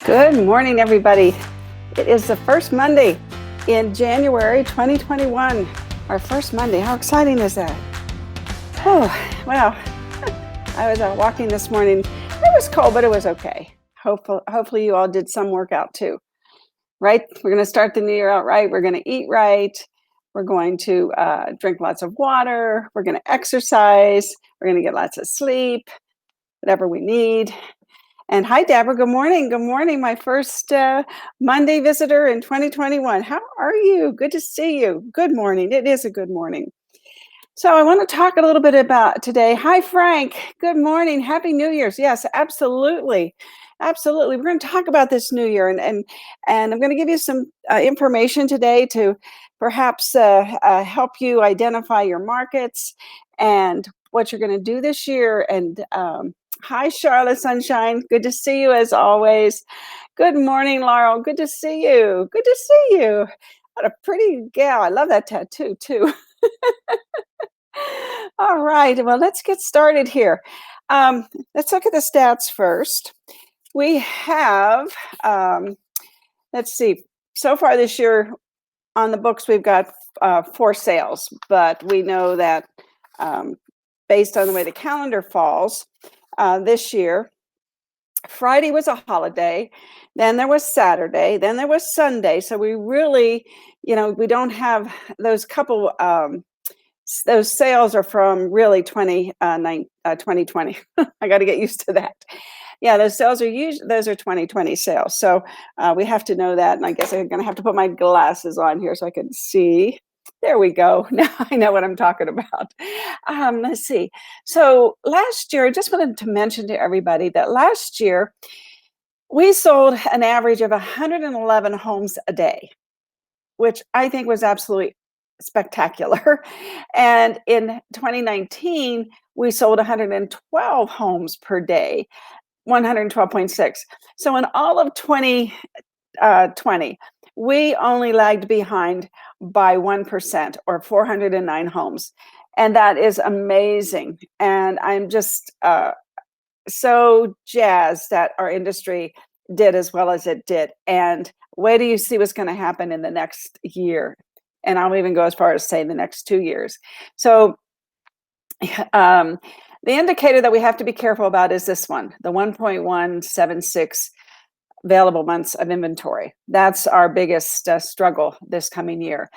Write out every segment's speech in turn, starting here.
Good morning, everybody. It is the first Monday in January 2021. Our first Monday. How exciting is that? Oh, well, I was out walking this morning. It was cold, but it was okay. Hopefully you all did some workout too, right? We're going to start the new year out right. We're going to eat right. We're going to drink lots of water. We're going to exercise. We're going to get lots of sleep, whatever we need. And hi, Deborah. Good morning. Good morning. My first Monday visitor in 2021. How are you? Good to see you. Good morning. It is a good morning. So I want to talk a little bit about today. Hi, Frank. Good morning. Happy New Year's. Yes, absolutely. Absolutely. We're going to talk about this new year, and I'm going to give you some information today to perhaps help you identify your markets and what you're going to do this year. And hi, Charlotte Sunshine. Good to see you as always. Good morning, Laurel. Good to see you. Good to see you. What a pretty gal. I love that tattoo too. All right. Well, let's get started here. Let's look at the stats first. We have, let's see, so far this year on the books, we've got 4 sales, but we know that based on the way the calendar falls this year, Friday was a holiday, then there was Saturday, then there was Sunday. So we really, we don't have those couple, those sales are from really 2020. I got to get used to that. Yeah, those sales are those are 2020 sales. So we have to know that. And I guess I'm going to have to put my glasses on here so I can see. There we go. Now I know what I'm talking about. Let's see. So last year, I just wanted to mention to everybody that last year we sold an average of 111 homes a day, which I think was absolutely spectacular. And in 2019, we sold 112 homes per day, 112.6. So in all of 2020, we only lagged behind by 1% or 409 homes. And that is amazing. And I'm just so jazzed that our industry did as well as it did. And wait till you see what's going to happen in the next year. And I'll even go as far as say the next 2 years. So the indicator that we have to be careful about is this one, the 1.176 available months of inventory. That's our biggest struggle this coming year.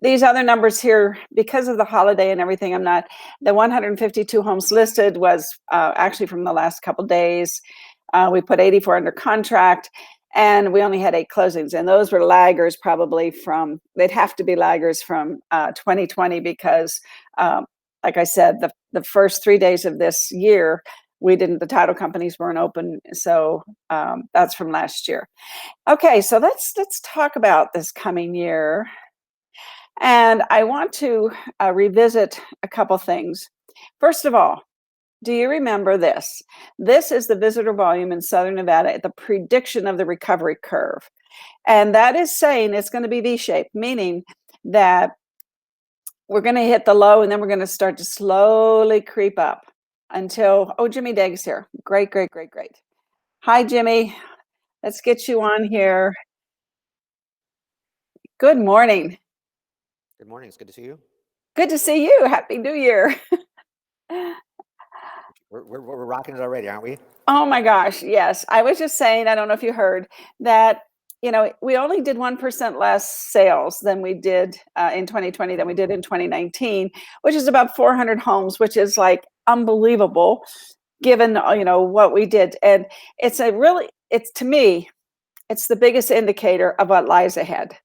These other numbers here, because of the holiday and everything, the 152 homes listed was actually from the last couple days. We put 84 under contract, and we only had 8 closings. And those were laggers they'd have to be laggers from 2020 because, like I said, the first 3 days of this year, the title companies weren't open. So that's from last year. Okay, so let's talk about this coming year. And I want to revisit a couple things. First of all, do you remember this? This is the visitor volume in Southern Nevada, the prediction of the recovery curve. And that is saying it's going to be V-shaped, meaning that we're going to hit the low and then we're going to start to slowly creep up until, Jimmy Dague's here. Great. Hi, Jimmy. Let's get you on here. Good morning. Good morning. It's good to see you. Good to see you. Happy New Year. We're rocking it already, aren't we? Oh my gosh, yes. I was just saying, I don't know if you heard that, we only did 1% less sales than we did in 2020 than we did in 2019, which is about 400 homes, which is like unbelievable given, what we did. And to me, it's the biggest indicator of what lies ahead.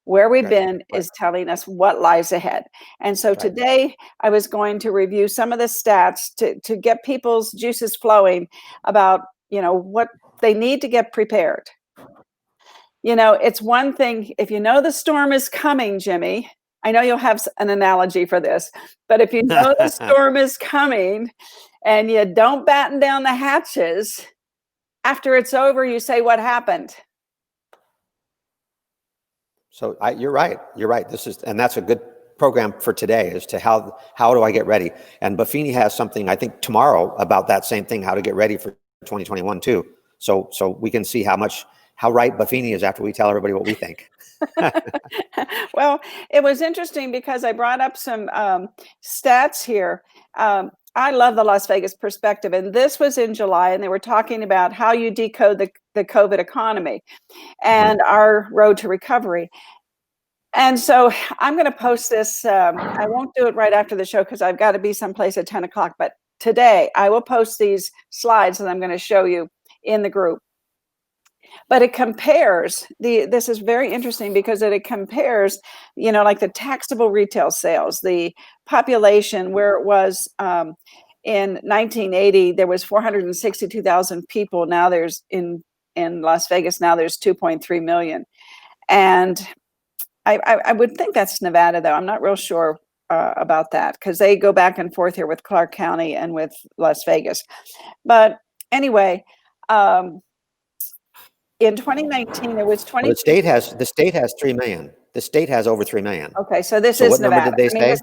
Where we've been is telling us what lies ahead. And so today I was going to review some of the stats to get people's juices flowing about, what they need to get prepared. It's one thing, if you know the storm is coming, Jimmy, I know you'll have an analogy for this, but if you know the storm is coming and you don't batten down the hatches, after it's over, you say, what happened? So you're right. And that's a good program for today as to how do I get ready? And Buffini has something, I think, tomorrow about that same thing, how to get ready for 2021 too. So we can see how right Buffini is after we tell everybody what we think. Well, it was interesting because I brought up some stats here. I love the Las Vegas perspective, and this was in July, and they were talking about how you decode the COVID economy and our road to recovery. And so I'm going to post this. I won't do it right after the show because I've got to be someplace at 10 o'clock. But today I will post these slides that I'm going to show you in the group. But it compares this is very interesting because it compares, like the taxable retail sales, the population where it was in 1980, there was 462,000 people. Now there's in Las Vegas, now there's 2.3 million. And I would think that's Nevada, though. I'm not real sure about that because they go back and forth here with Clark County and with Las Vegas. But anyway, in 2019, there was 20. Well, the state has 3 million. The state has over 3 million. Okay, so this So is what number Nevada. did they say?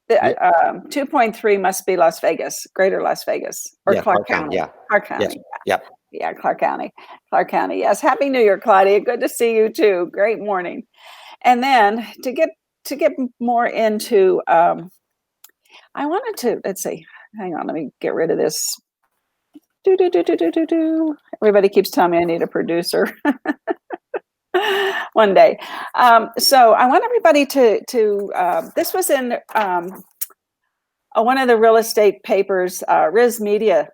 This is 2.3 must be Las Vegas, Greater Las Vegas, or Clark County. Yeah. Clark County. Yes. Yeah, Clark County. Clark County. Yes. Happy New Year, Claudia. Good to see you too. Great morning. And then to get more into, I wanted to, let's see, hang on, let me get rid of this. Everybody keeps telling me I need a producer. One day. So I want everybody to this was in one of the real estate papers, Riz Media,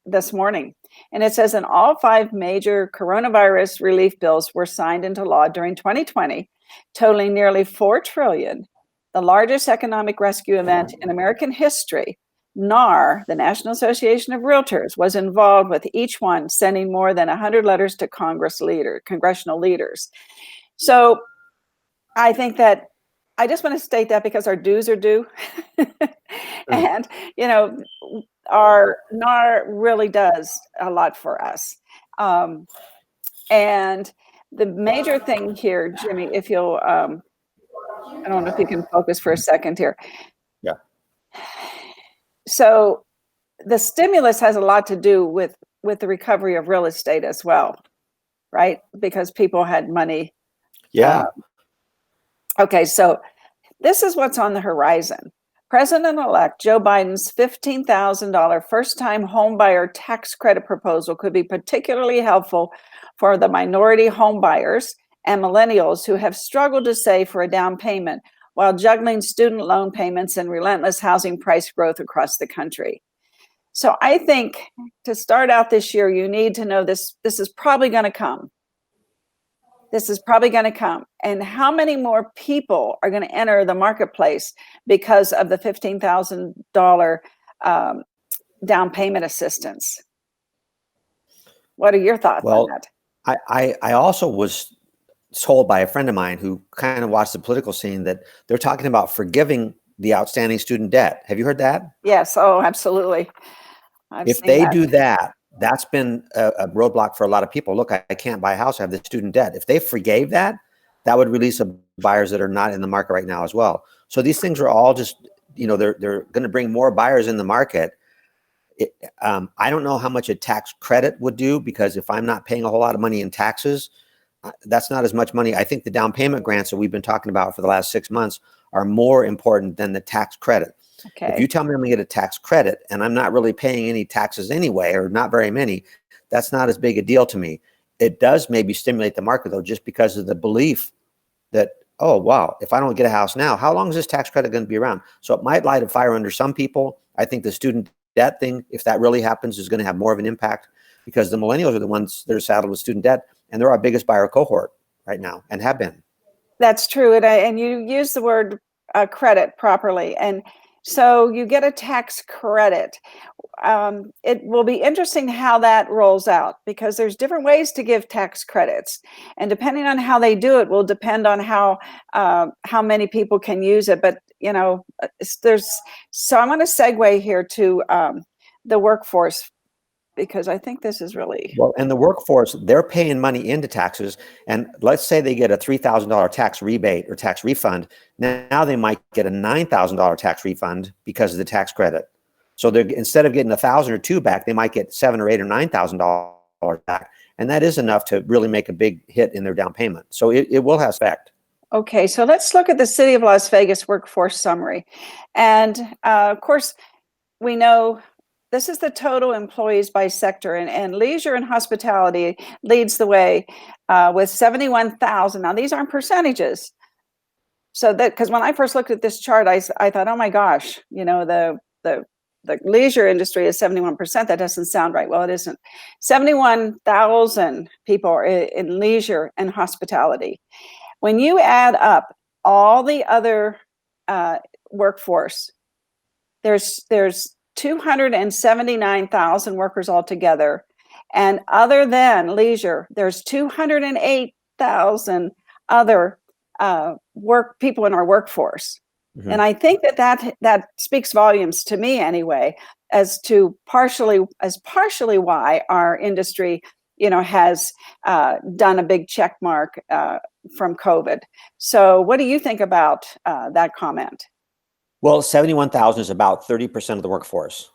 this morning. And it says, all 5 major coronavirus relief bills were signed into law during 2020, totaling nearly $4 trillion, the largest economic rescue event in American history. NAR, the National Association of Realtors, was involved with each one, sending more than 100 letters to congressional leaders. So I think that I just want to state that because our dues are due. And, our NAR really does a lot for us. And the major thing here, Jimmy, if you'll, I don't know if you can focus for a second here. Yeah. So the stimulus has a lot to do with the recovery of real estate as well, right? Because people had money. Yeah. Okay, so this is what's on the horizon. President-elect Joe Biden's $15,000 first-time homebuyer tax credit proposal could be particularly helpful for the minority homebuyers and millennials who have struggled to save for a down payment while juggling student loan payments and relentless housing price growth across the country. So I think to start out this year, you need to know this is probably going to come. This is probably going to come. And how many more people are going to enter the marketplace because of the $15,000 down payment assistance? What are your thoughts on that? I also was told by a friend of mine who kind of watched the political scene that they're talking about forgiving the outstanding student debt. Have you heard that? Yes. Oh, absolutely. If they do that, that's been a roadblock for a lot of people. Look, I can't buy a house. I have the student debt. If they forgave that, that would release some buyers that are not in the market right now as well. So these things are all just, they're going to bring more buyers in the market. I don't know how much a tax credit would do, because if I'm not paying a whole lot of money in taxes, that's not as much money. I think the down payment grants that we've been talking about for the last 6 months are more important than the tax credit. Okay. If you tell me I'm going to get a tax credit and I'm not really paying any taxes anyway, or not very many, that's not as big a deal to me. It does maybe stimulate the market, though, just because of the belief that, oh, wow, if I don't get a house now, how long is this tax credit going to be around? So it might light a fire under some people. I think the student debt thing, if that really happens, is going to have more of an impact, because the millennials are the ones that are saddled with student debt, and they're our biggest buyer cohort right now and have been. That's true. And you use the word credit properly. And so you get a tax credit. It will be interesting how that rolls out, because there's different ways to give tax credits, and depending on how they do it will depend on how many people can use it. But so I'm going to segue here to the workforce, because I think this is really well. And the workforce, they're paying money into taxes, and let's say they get a $3,000 tax rebate or tax refund. Now they might get a $9,000 tax refund because of the tax credit. So they're, instead of getting $1,000 or $2,000 back, they might get $7,000 or $8,000 or $9,000 back. And that is enough to really make a big hit in their down payment. So it will have effect. Okay, so let's look at the City of Las Vegas workforce summary. And of course, we know this is the total employees by sector, and leisure and hospitality leads the way with 71,000. Now, these aren't percentages. So that, because when I first looked at this chart, I thought, oh my gosh, you know, the leisure industry is 71%. That doesn't sound right. Well, it isn't. 71,000 people are in leisure and hospitality. When you add up all the other workforce, there's 279,000 workers altogether. And other than leisure, there's 208,000 other people in our workforce. Mm-hmm. And I think that speaks volumes to me anyway, as partially why our industry, you know, has done a big check mark from COVID. So what do you think about that comment? Well, 71,000 is about 30% of the workforce.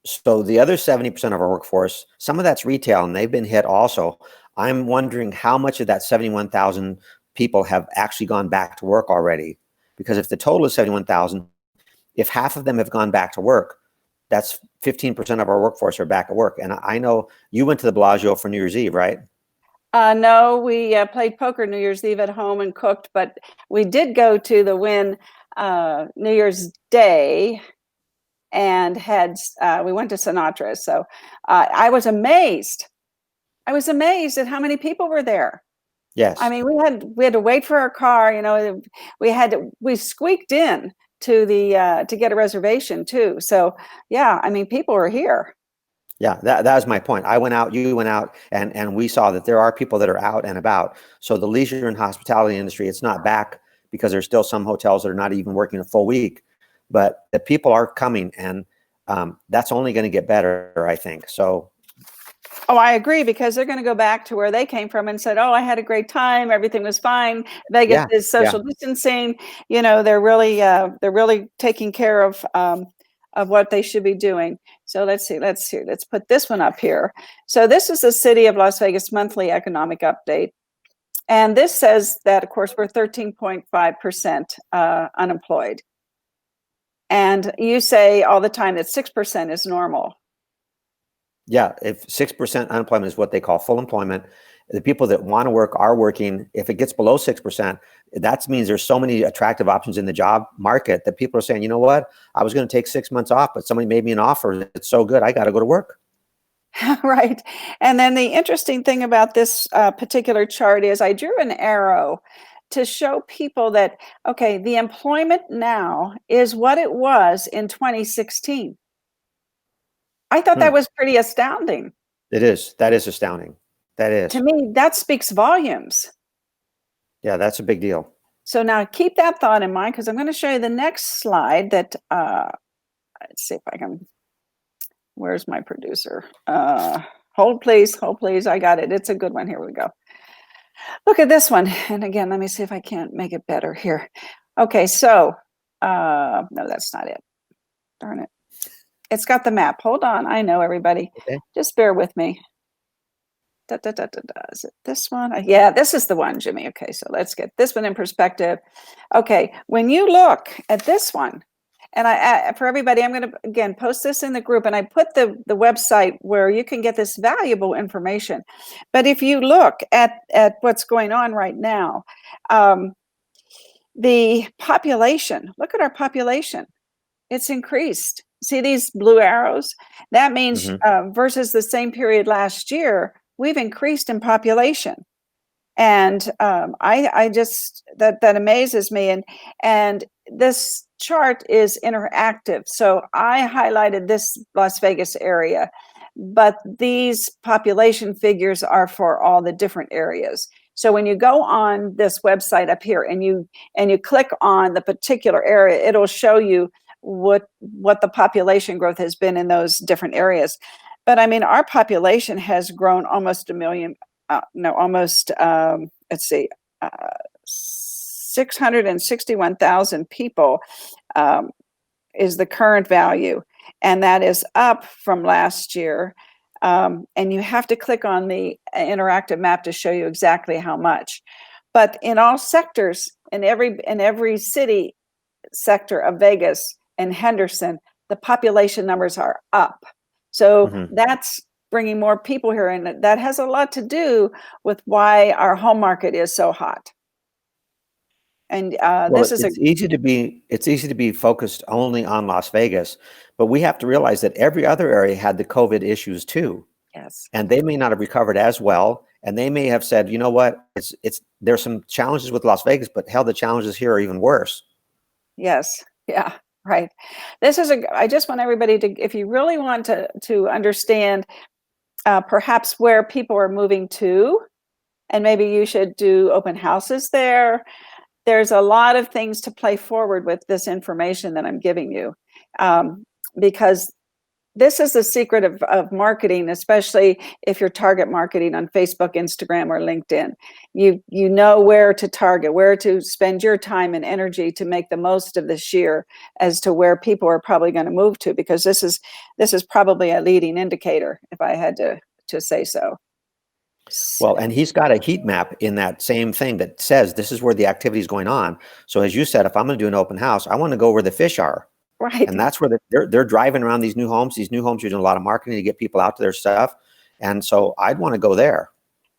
So the other 70% of our workforce, some of that's retail, and they've been hit also. I'm wondering how much of that 71,000 people have actually gone back to work already. Because if the total is 71,000, if half of them have gone back to work, that's 15% of our workforce are back at work. And I know you went to the Bellagio for New Year's Eve, right? No, we played poker New Year's Eve at home and cooked, but we did go to the Wynn New Year's Day and we went to Sinatra. So I was amazed. I was amazed at how many people were there. Yes. I mean, we had to wait for our car, you know, we squeaked in to get a reservation too. So yeah, I mean, people are here. Yeah, that was my point. I went out, you went out, and we saw that there are people that are out and about. So the leisure and hospitality industry, it's not back because there's still some hotels that are not even working a full week, but the people are coming, and that's only going to get better, I think. So. Oh, I agree, because they're going to go back to where they came from and said, oh, I had a great time. Everything was fine. Vegas is social distancing. You know, they're really taking care of what they should be doing. So let's see. Let's put this one up here. So this is the City of Las Vegas monthly economic update. And this says that, of course, we're 13.5% unemployed. And you say all the time that 6% is normal. Yeah, if 6% unemployment is what they call full employment, the people that want to work are working. If it gets below 6%, that means there's so many attractive options in the job market that people are saying, you know what, I was going to take 6 months off, but somebody made me an offer that's so good, I got to go to work. Right. And then the interesting thing about this particular chart is I drew an arrow to show people that, okay, the employment now is what it was in 2016. I thought that was pretty astounding. It is. That is astounding. That is. To me, that speaks volumes. Yeah, that's a big deal. So now keep that thought in mind, because I'm going to show you the next slide that, let's see if I can, where's my producer? Hold please, I got it. It's a good one. Here we go. Look at this one. And again, let me see if I can't make it better here. Okay, so, no, that's not it. Darn it. It's got the map. Hold on. I know, everybody. Okay. Just bear with me. Is it this one? Yeah, this is the one, Jimmy. Okay, so let's get this one in perspective. Okay, when you look at this one, and for everybody, I'm going to, again, post this in the group, and I put the website where you can get this valuable information. But if you look at what's going on right now, the population, look at our population. It's increased. See these blue arrows? That means versus the same period last year, we've increased in population. And I just, that amazes me. And this chart is interactive. So I highlighted this Las Vegas area, but these population figures are for all the different areas. So when you go on this website up here and you click on the particular area, it'll show you what the population growth has been in those different areas. But I mean, our population has grown almost 661,000 people is the current value. And that is up from last year. And you have to click on the interactive map to show you exactly how much. But in all sectors, in every city sector of Vegas and Henderson, the population numbers are up. So that's bringing more people here, and that has a lot to do with why our home market is so hot. And this is it's easy to be focused only on Las Vegas, but we have to realize that every other area had the COVID issues too. Yes. And they may not have recovered as well. And they may have said, you know what, there's some challenges with Las Vegas, but hell, the challenges here are even worse. Yes. Yeah. Right. I just want everybody to, if you really want to understand perhaps where people are moving to, and maybe you should do open houses there. There's a lot of things to play forward with this information that I'm giving you, because this is the secret of marketing, especially if you're target marketing on Facebook, Instagram, or LinkedIn. You know where to target, where to spend your time and energy to make the most of this year as to where people are probably going to move to, because this is probably a leading indicator, if I had to say so. Well, and he's got a heat map in that same thing that says this is where the activity is going on. So as you said, if I'm going to do an open house, I want to go where the fish are. Right. And that's where they're driving around these new homes. These new homes are doing a lot of marketing to get people out to their stuff. And so I'd want to go there.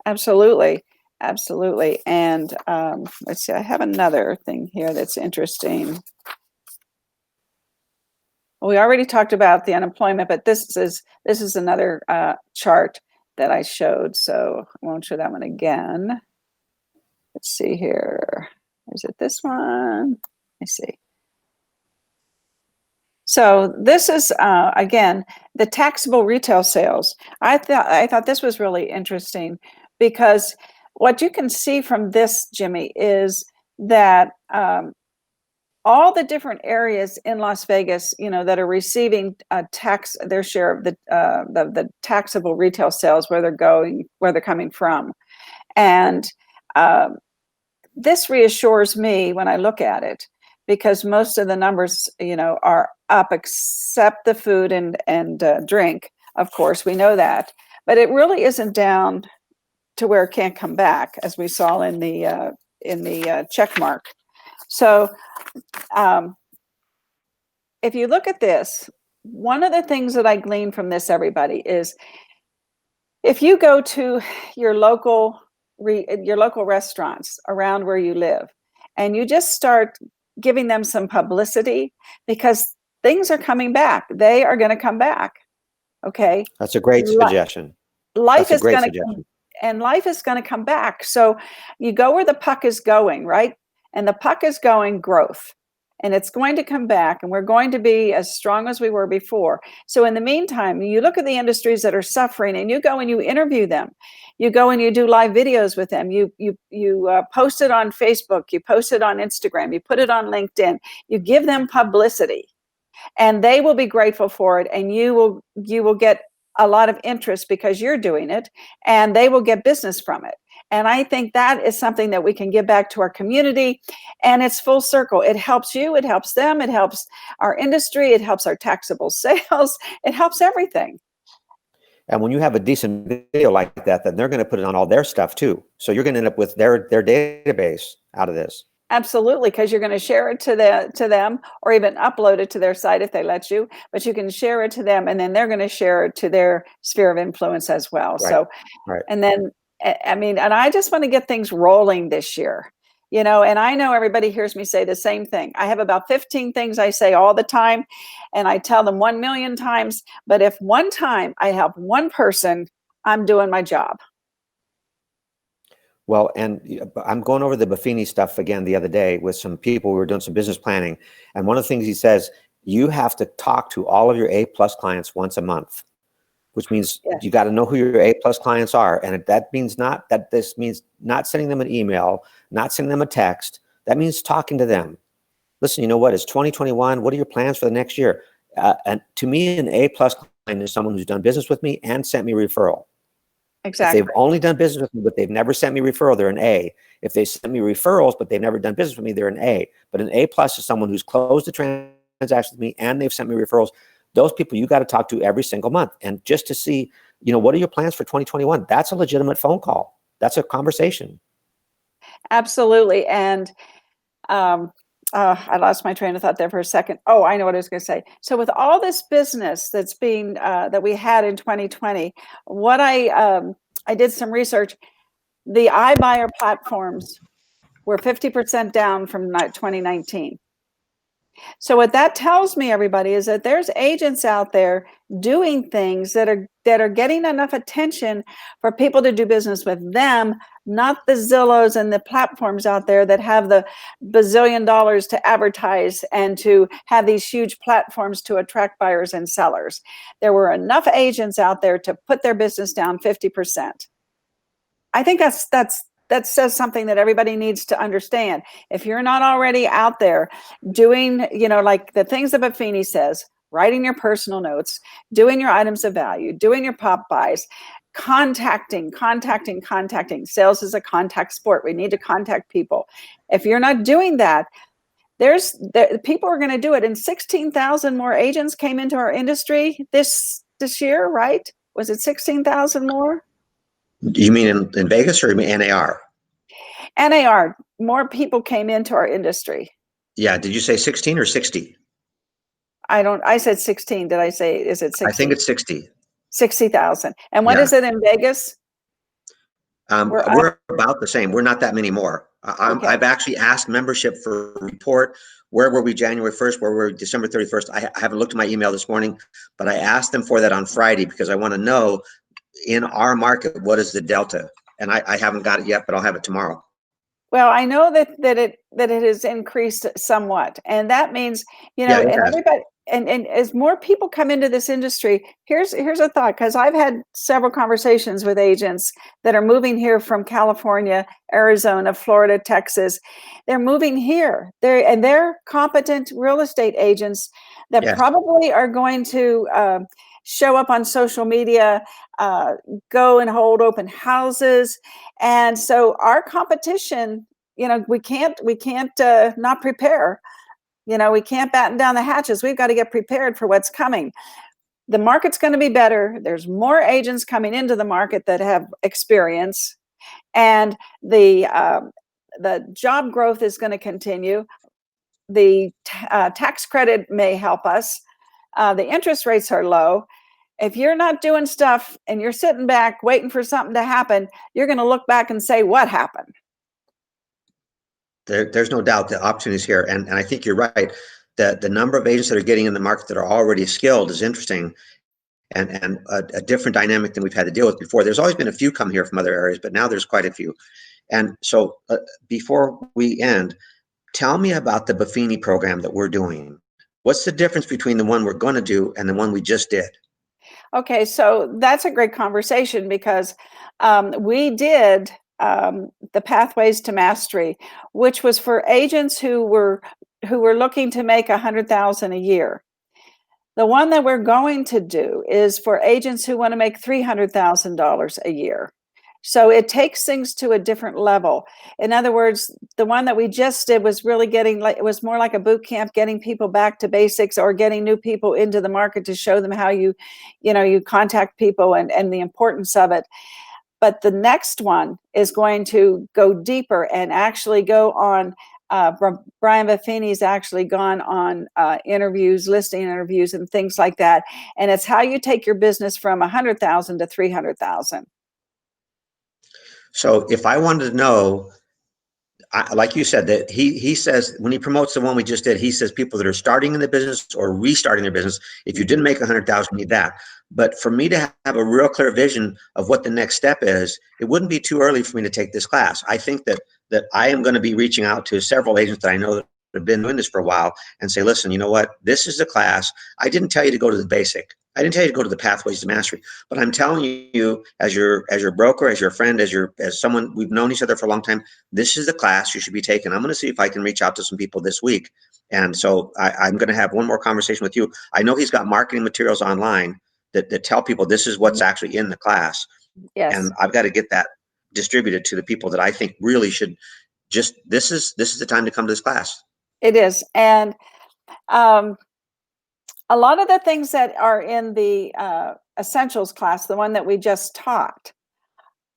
Absolutely. Absolutely. And let's see, I have another thing here that's interesting. We already talked about the unemployment, but this is another chart that I showed, so I won't show that one again. Let's see here. Is it this one? Let me see. So this is again the taxable retail sales. I thought this was really interesting, because what you can see from this, Jimmy, is that all the different areas in Las Vegas, that are receiving their share of the taxable retail sales, where they're coming from. And this reassures me when I look at it, because most of the numbers, are up, except the food and drink. Of course, we know that, but it really isn't down to where it can't come back, as we saw in the check mark. So if you look at this, one of the things that I glean from this, everybody, is if you go to your local restaurants around where you live, and you just start giving them some publicity, because things are coming back. They are going to come back. Okay. That's a great suggestion. Life is going to come back. So you go where the puck is going, right? And the puck is going growth. And it's going to come back, and we're going to be as strong as we were before. So in the meantime, you look at the industries that are suffering, and you go and you interview them. You go and you do live videos with them. You post it on Facebook. You post it on Instagram. You put it on LinkedIn. You give them publicity, and they will be grateful for it. And you will get a lot of interest because you're doing it, and they will get business from it. And I think that is something that we can give back to our community, and it's full circle. It helps you, it helps them, it helps our industry, it helps our taxable sales, it helps everything. And when you have a decent video like that, then they're going to put it on all their stuff too. So you're going to end up with their database out of this. Absolutely, because you're going to share it to them, or even upload it to their site if they let you. But you can share it to them, and then they're going to share it to their sphere of influence as well. Right. So, right. And then, I mean, and I just want to get things rolling this year, and I know everybody hears me say the same thing. I have about 15 things I say all the time, and I tell them 1 million times. But if one time I help one person, I'm doing my job. Well, and I'm going over the Buffini stuff again the other day with some people. We were doing some business planning. And one of the things he says, you have to talk to all of your A+ clients once a month, which means you got to know who your A+ clients are. And that means this means not sending them an email, not sending them a text. That means talking to them. Listen, you know what? It's 2021. What are your plans for the next year? And to me, an A+ client is someone who's done business with me and sent me a referral. Exactly. If they've only done business with me, but they've never sent me a referral, they're an A. If they send me referrals, but they've never done business with me, they're an A. But an A+ is someone who's closed the transaction with me and they've sent me referrals. Those people you got to talk to every single month. And just to see what are your plans for 2021? That's a legitimate phone call. That's a conversation. Absolutely. And I lost my train of thought there for a second. Oh, I know what I was going to say. So with all this business that's being that we had in 2020, what I did some research. The iBuyer platforms were 50% down from 2019. So what that tells me, everybody, is that there's agents out there doing things that are getting enough attention for people to do business with them, not the Zillows and the platforms out there that have the bazillion dollars to advertise and to have these huge platforms to attract buyers and sellers. There were enough agents out there to put their business down 50%. I think that says something that everybody needs to understand. If you're not already out there doing, like the things that Buffini says, writing your personal notes, doing your items of value, doing your pop buys, contacting. Sales is a contact sport. We need to contact people. If you're not doing that, people are going to do it. And 16,000 more agents came into our industry this year, right? Was it 16,000 more? You mean in Vegas or you mean NAR? NAR, more people came into our industry. Yeah. Did you say 16 or 60? I said 16. Did I say, is it 60? I think it's 60. 60,000. And what is it in Vegas? We're about the same. We're not that many more. Okay. I've actually asked membership for a report. Where were we January 1st? Where were we December 31st? I haven't looked at my email this morning, but I asked them for that on Friday because I want to know in our market, what is the delta? And I haven't got it yet, but I'll have it tomorrow. Well, I know that it has increased somewhat, and that means and everybody and as more people come into this industry, here's a thought, because I've had several conversations with agents that are moving here from California, Arizona, Florida, Texas. They're moving here. They're competent real estate agents that probably are going to show up on social media, go and hold open houses. And so our competition, we can't not prepare. We can't batten down the hatches. We've got to get prepared for what's coming. The market's going to be better. There's more agents coming into the market that have experience, and the job growth is going to continue. The tax credit may help us. The interest rates are low. If you're not doing stuff and you're sitting back waiting for something to happen, you're going to look back and say, what happened? There's no doubt the opportunity is here. And I think you're right. The number of agents that are getting in the market that are already skilled is interesting and a different dynamic than we've had to deal with before. There's always been a few come here from other areas, but now there's quite a few. And so before we end, tell me about the Buffini program that we're doing. What's the difference between the one we're going to do and the one we just did? Okay, so that's a great conversation, because we did the Pathways to Mastery, which was for agents who were looking to make $100,000 a year. The one that we're going to do is for agents who want to make $300,000 a year. So it takes things to a different level. In other words, the one that we just did was really it was more like a boot camp, getting people back to basics, or getting new people into the market to show them how you contact people and the importance of it. But the next one is going to go deeper and actually go on. Brian Buffini's actually gone on listing interviews and things like that. And it's how you take your business from 100,000 to 300,000. So if I wanted to know, like you said, that he says when he promotes the one we just did, he says people that are starting in the business or restarting their business, if you didn't make 100,000, you need that. But for me to have a real clear vision of what the next step is, it wouldn't be too early for me to take this class. I think that I am going to be reaching out to several agents that I know that have been doing this for a while and say, listen, you know what? This is the class. I didn't tell you to go to the basic. I didn't tell you to go to the Pathways to Mastery, but I'm telling you, as your broker, as your friend, as someone, we've known each other for a long time, this is the class you should be taking. I'm going to see if I can reach out to some people this week. And so I'm going to have one more conversation with you. I know he's got marketing materials online that tell people this is what's actually in the class. Yes. And I've got to get that distributed to the people that I think really should this is the time to come to this class. It is. And A lot of the things that are in the essentials class, the one that we just taught,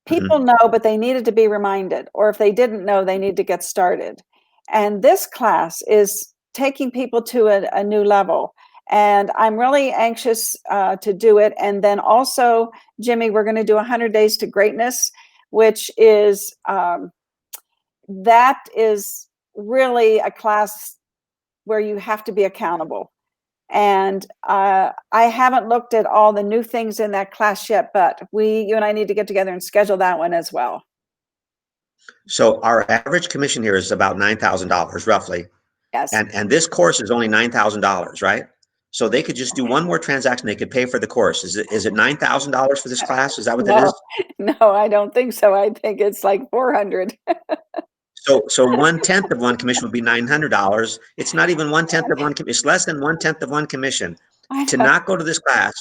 people know, but they needed to be reminded, or if they didn't know, they need to get started. And this class is taking people to a new level. And I'm really anxious to do it. And then also, Jimmy, we're going to do 100 Days to Greatness, which is, that is really a class where you have to be accountable. And I haven't looked at all the new things in that class yet, but you and I need to get together and schedule that one as well. So our average commission here is about $9,000 roughly. Yes. And this course is only $9,000, right? So they could just do one more transaction. They could pay for the course. Is it $9,000 for this class? Is that what it is? No, I don't think so. I think it's like 400. So 1/10 of one commission would be $900. It's not even 1/10 of one. It's less than 1/10 of one commission. To not go to this class,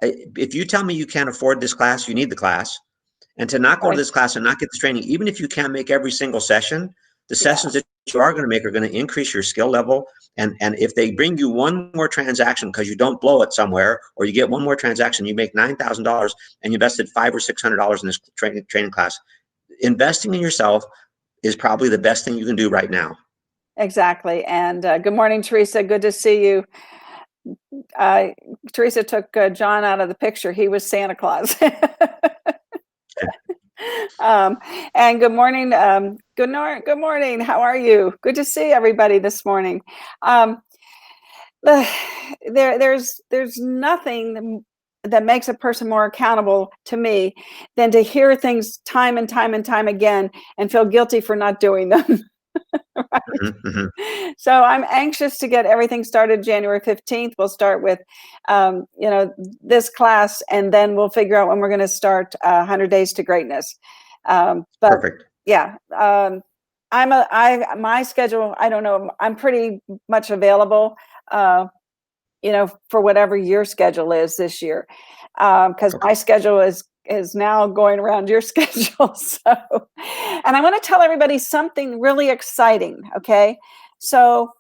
if you tell me you can't afford this class, you need the class. And to not go to this class and not get this training, even if you can't make every single session, the sessions that you are going to make are going to increase your skill level. And if they bring you one more transaction because you don't blow it somewhere, or you get one more transaction, you make $9,000 and you invested $500 or $600 in this training class. Investing in yourself is probably the best thing you can do right now. Exactly. And good morning, Teresa. Good to see you. Teresa took John out of the picture. He was Santa Claus. And good morning. Good morning. How are you? Good to see everybody this morning. There's nothing that makes a person more accountable to me than to hear things time and time and time again and feel guilty for not doing them. Right? So I'm anxious to get everything started January 15th. We'll start with, this class, and then we'll figure out when we're going to start 100 Days to Greatness. But Perfect. Yeah, my schedule, I don't know, I'm pretty much available, for whatever your schedule is this year. Because my schedule is now going around your schedule. And I want to tell everybody something really exciting. Okay. So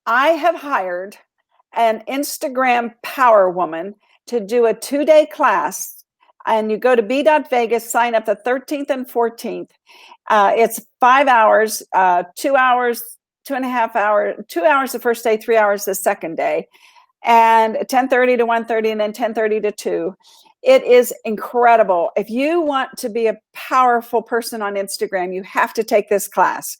I have hired an Instagram power woman to do a 2-day class, and you go to b.vegas, sign up the 13th and 14th. It's 5 hours, 2 hours, 2.5 hours, 2 hours the first day, 3 hours the second day, and 10:30 to 1:30, and then 10:30 to 2. It is incredible. If you want to be a powerful person on Instagram, you have to take this class.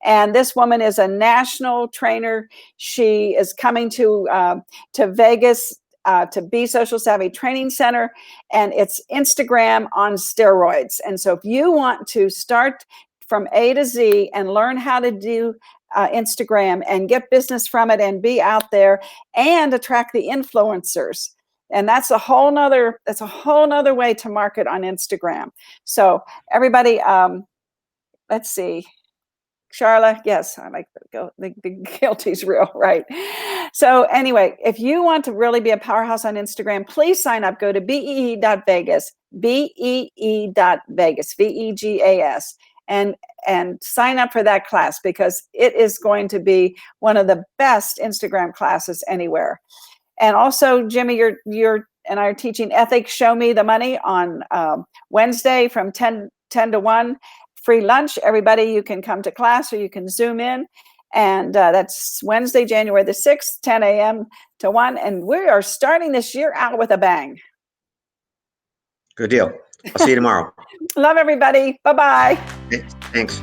And this woman is a national trainer. She is coming to Vegas to Be Social Savvy Training Center, and it's Instagram on steroids. And so if you want to start from A to Z and learn how to do Instagram and get business from it and be out there and attract the influencers, and that's a whole nother way to market on Instagram. So everybody, let's see. Charla, yes, I like the guilty's real, right? So anyway, if you want to really be a powerhouse on Instagram, please sign up. Go to bee.vegas, bee.vegas, VEGAS, and sign up for that class, because it is going to be one of the best Instagram classes anywhere. And also, Jimmy, you're and I are teaching Ethics Show Me the Money on Wednesday from 10 to 1. Free lunch. Everybody, you can come to class or you can Zoom in. And that's Wednesday, January the 6th, 10 a.m. to 1. And we are starting this year out with a bang. Good deal. I'll see you tomorrow. Love everybody. Bye-bye. Thanks.